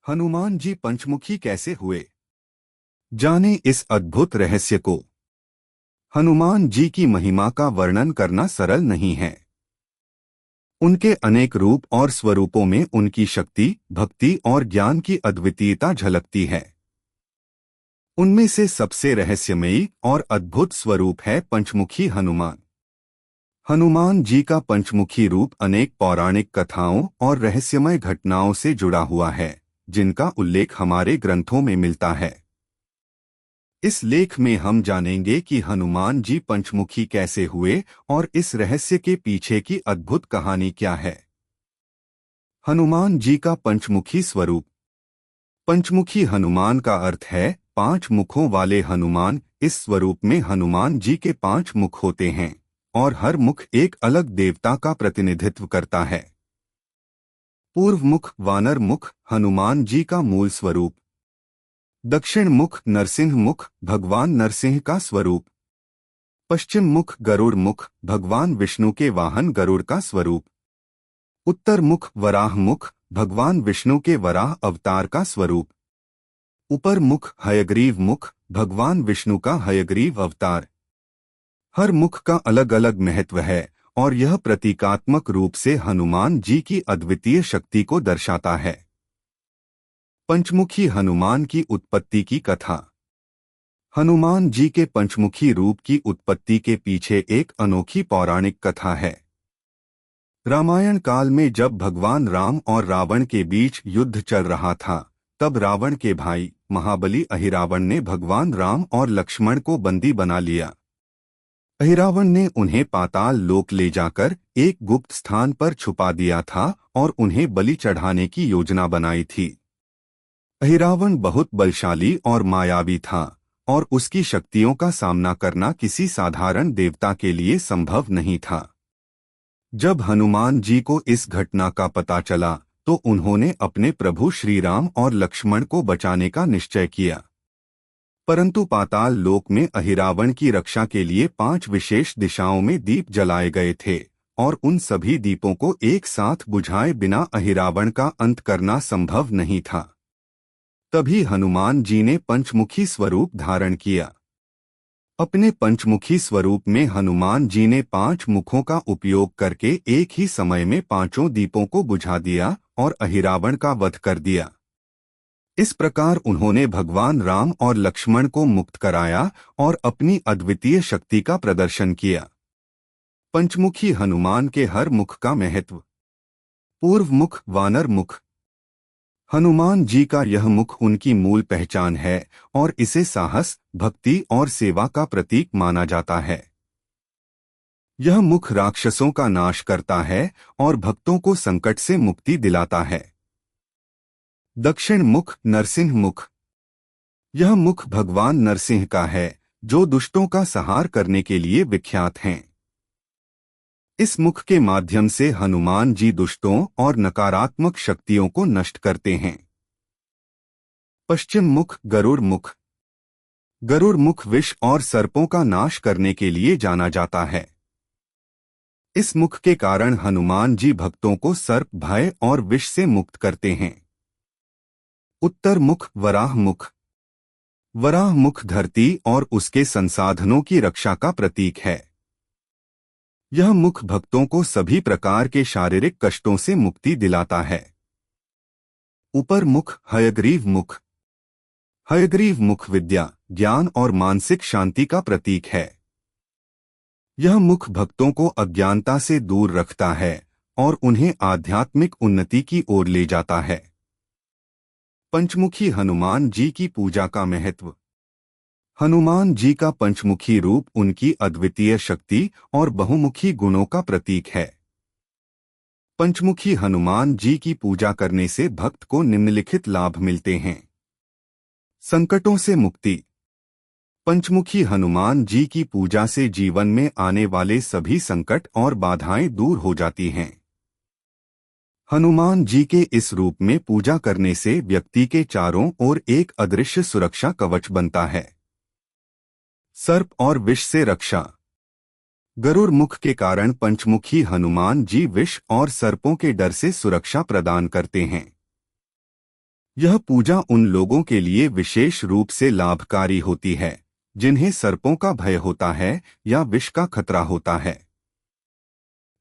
हनुमान जी पंचमुखी कैसे हुए? जाने इस अद्भुत रहस्य को। हनुमान जी की महिमा का वर्णन करना सरल नहीं है। उनके अनेक रूप और स्वरूपों में उनकी शक्ति, भक्ति और ज्ञान की अद्वितीयता झलकती है। उनमें से सबसे रहस्यमयी और अद्भुत स्वरूप है पंचमुखी हनुमान। हनुमान जी का पंचमुखी रूप अनेक पौराणिक कथाओं और रहस्यमय घटनाओं से जुड़ा हुआ है, जिनका उल्लेख हमारे ग्रंथों में मिलता है। इस लेख में हम जानेंगे कि हनुमान जी पंचमुखी कैसे हुए और इस रहस्य के पीछे की अद्भुत कहानी क्या है। हनुमान जी का पंचमुखी स्वरूप। पंचमुखी हनुमान का अर्थ है 5 मुखों वाले हनुमान। इस स्वरूप में हनुमान जी के 5 मुख होते हैं और हर मुख एक अलग देवता का प्रतिनिधित्व करता है। पूर्व मुख वानर मुख हनुमान जी का मूल स्वरूप। दक्षिण मुख नरसिंह मुख भगवान नरसिंह का स्वरूप। पश्चिम मुख गरुड़ मुख भगवान विष्णु के वाहन गरुड़ का स्वरूप। उत्तर मुख वराह मुख भगवान विष्णु के वराह अवतार का स्वरूप। ऊपर मुख हयग्रीव मुख भगवान विष्णु का हयग्रीव अवतार। हर मुख का अलग अलग महत्व है और यह प्रतीकात्मक रूप से हनुमान जी की अद्वितीय शक्ति को दर्शाता है। पंचमुखी हनुमान की उत्पत्ति की कथा। हनुमान जी के पंचमुखी रूप की उत्पत्ति के पीछे एक अनोखी पौराणिक कथा है। रामायण काल में जब भगवान राम और रावण के बीच युद्ध चल रहा था, तब रावण के भाई महाबली अहिरावण ने भगवान राम और लक्ष्मण को बंदी बना लिया। अहिरावण ने उन्हें पाताल लोक ले जाकर एक गुप्त स्थान पर छुपा दिया था और उन्हें बलि चढ़ाने की योजना बनाई थी। अहिरावण बहुत बलशाली और मायावी था और उसकी शक्तियों का सामना करना किसी साधारण देवता के लिए संभव नहीं था। जब हनुमान जी को इस घटना का पता चला, तो उन्होंने अपने प्रभु श्री राम और लक्ष्मण को बचाने का निश्चय किया। परंतु पाताल लोक में अहिरावण की रक्षा के लिए 5 विशेष दिशाओं में दीप जलाए गए थे और उन सभी दीपों को एक साथ बुझाए बिना अहिरावण का अंत करना संभव नहीं था। तभी हनुमान जी ने पंचमुखी स्वरूप धारण किया। अपने पंचमुखी स्वरूप में हनुमान जी ने 5 मुखों का उपयोग करके एक ही समय में 5 दीपों को बुझा दिया और अहिरावण का वध कर दिया। इस प्रकार उन्होंने भगवान राम और लक्ष्मण को मुक्त कराया और अपनी अद्वितीय शक्ति का प्रदर्शन किया। पंचमुखी हनुमान के हर मुख का महत्व। पूर्व मुख वानर मुख। हनुमान जी का यह मुख उनकी मूल पहचान है और इसे साहस, भक्ति और सेवा का प्रतीक माना जाता है। यह मुख राक्षसों का नाश करता है और भक्तों को संकट से मुक्ति दिलाता है। दक्षिण मुख नरसिंह मुख। यह मुख भगवान नरसिंह का है, जो दुष्टों का संहार करने के लिए विख्यात हैं। इस मुख के माध्यम से हनुमान जी दुष्टों और नकारात्मक शक्तियों को नष्ट करते हैं। पश्चिम मुख गरुड़ मुख। गरुड़ मुख विष और सर्पों का नाश करने के लिए जाना जाता है। इस मुख के कारण हनुमान जी भक्तों को सर्प भय और विष से मुक्त करते हैं। उत्तर मुख वराह मुख। वराह मुख धरती और उसके संसाधनों की रक्षा का प्रतीक है। यह मुख भक्तों को सभी प्रकार के शारीरिक कष्टों से मुक्ति दिलाता है। ऊपर मुख हयग्रीव मुख। हयग्रीव मुख विद्या, ज्ञान और मानसिक शांति का प्रतीक है। यह मुख भक्तों को अज्ञानता से दूर रखता है और उन्हें आध्यात्मिक उन्नति की ओर ले जाता है। पंचमुखी हनुमान जी की पूजा का महत्व। हनुमान जी का पंचमुखी रूप उनकी अद्वितीय शक्ति और बहुमुखी गुणों का प्रतीक है। पंचमुखी हनुमान जी की पूजा करने से भक्त को निम्नलिखित लाभ मिलते हैं। संकटों से मुक्ति। पंचमुखी हनुमान जी की पूजा से जीवन में आने वाले सभी संकट और बाधाएं दूर हो जाती हैं। हनुमान जी के इस रूप में पूजा करने से व्यक्ति के चारों ओर एक अदृश्य सुरक्षा कवच बनता है। सर्प और विष से रक्षा। गरुड़ मुख के कारण पंचमुखी हनुमान जी विष और सर्पों के डर से सुरक्षा प्रदान करते हैं। यह पूजा उन लोगों के लिए विशेष रूप से लाभकारी होती है जिन्हें सर्पों का भय होता है या विष का खतरा होता है।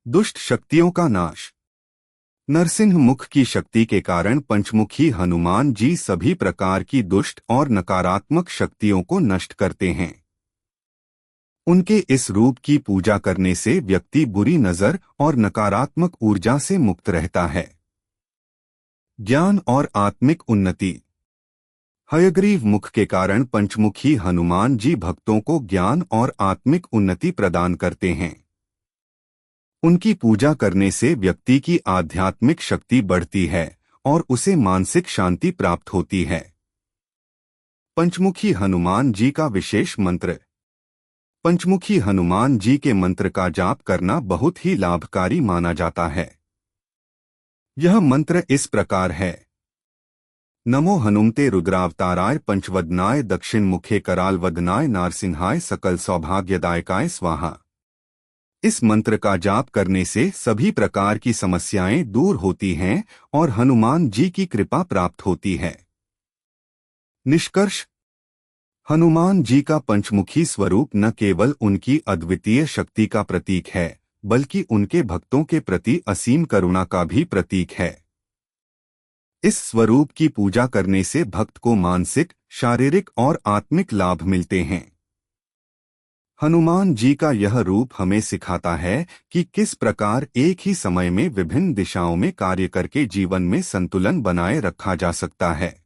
दुष्ट शक्तियों का नाश। नरसिंह मुख की शक्ति के कारण पंचमुखी हनुमान जी सभी प्रकार की दुष्ट और नकारात्मक शक्तियों को नष्ट करते हैं। उनके इस रूप की पूजा करने से व्यक्ति बुरी नजर और नकारात्मक ऊर्जा से मुक्त रहता है। ज्ञान और आत्मिक उन्नति। हयग्रीव मुख के कारण पंचमुखी हनुमान जी भक्तों को ज्ञान और आत्मिक उन्नति प्रदान करते हैं। उनकी पूजा करने से व्यक्ति की आध्यात्मिक शक्ति बढ़ती है और उसे मानसिक शांति प्राप्त होती है। पंचमुखी हनुमान जी का विशेष मंत्र। पंचमुखी हनुमान जी के मंत्र का जाप करना बहुत ही लाभकारी माना जाता है। यह मंत्र इस प्रकार है। नमो हनुमते रुद्रावताराय पंचवदनाय दक्षिण मुखे करालवदनाय नारसिंहाय सकल सौभाग्यदायकाय स्वाहा। इस मंत्र का जाप करने से सभी प्रकार की समस्याएं दूर होती हैं और हनुमान जी की कृपा प्राप्त होती है। निष्कर्ष। हनुमान जी का पंचमुखी स्वरूप न केवल उनकी अद्वितीय शक्ति का प्रतीक है बल्कि उनके भक्तों के प्रति असीम करुणा का भी प्रतीक है। इस स्वरूप की पूजा करने से भक्त को मानसिक, शारीरिक और आत्मिक लाभ मिलते हैं। हनुमान जी का यह रूप हमें सिखाता है कि किस प्रकार एक ही समय में विभिन्न दिशाओं में कार्य करके जीवन में संतुलन बनाए रखा जा सकता है।